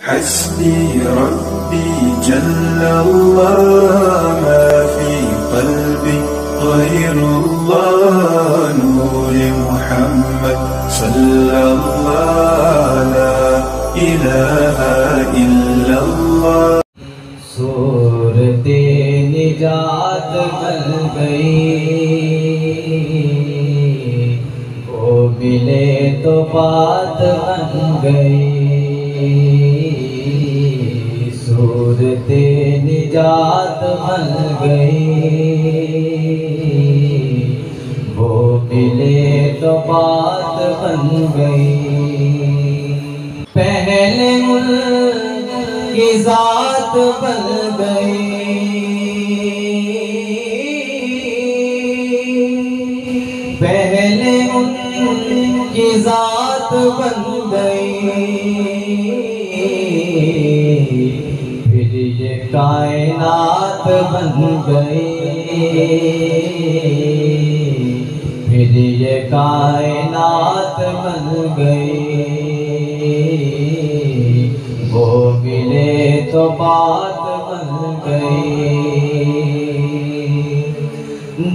हस्बी रब्बी जल्लल्लाह मा फी क़ल्बी ग़ैरुल्लाह नूर मुहम्मद सल्लल्लाह ला इलाहा इल्लल्लाह। सूरते निजात बन गई, वो मिले तो बात बन गई। सूरते निजात बन गई, वो मिले तो बात बन गई। पहले उनकी ज़ात बन गई, पहले उनकी ज़ात बन गई, फिर ये कायनात बन गई, फिर ये कायनात बन गई। वो मिले तो बात बन गई।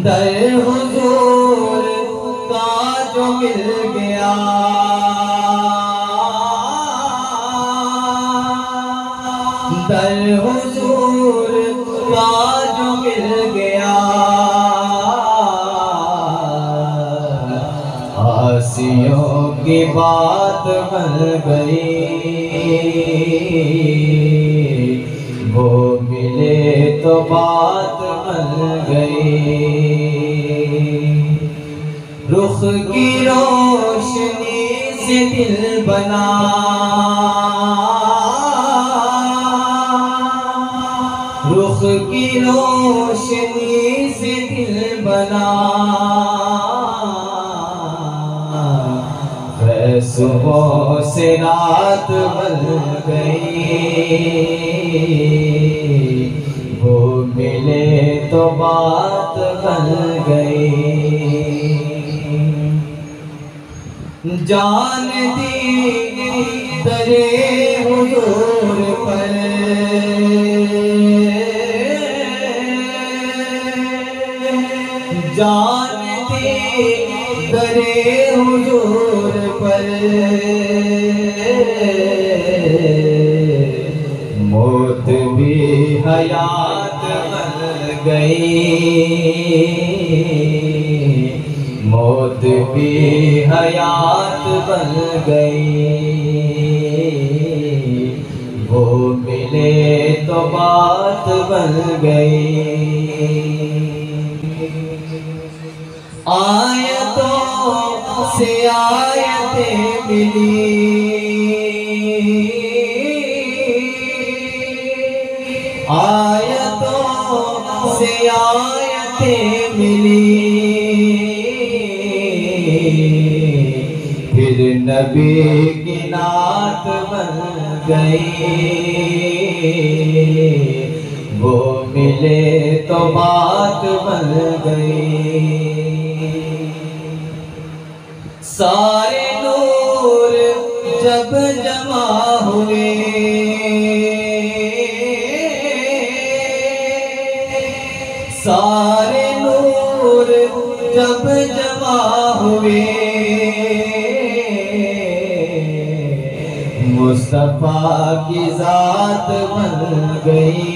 दर हुजूर का जो मिल गया, दर हुजूर का जो मिल गया, आसियों की बात बन गई। वो मिले तो बात बन गई। रुख की रोशनी से दिल बना, रुख की रोशनी से दिल बना, सुबह से रात बन गई। वो मिले तो बात बन गई। जान दी दरे हुजूर पर, जान दी दरे हुजूर पर, मौत भी हयात बन गई, मौत भी हयात बन गई। वो मिले तो बात बन गई। आयतों से आयतें मिली, आयतों से आयतें मिली, फिर नबी की नात बन गई। वो मिले तो बात बन गई। सारे नूर जब जमा हुए, सारे नूर जब जमा हुए, मुस्तफा की ज़ात बन गई।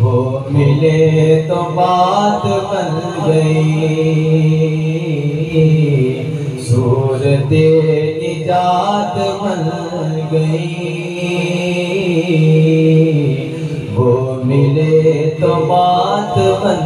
वो मिले तो बात बन गई। सूरते निजात बन गई। वो मिले तो बात बन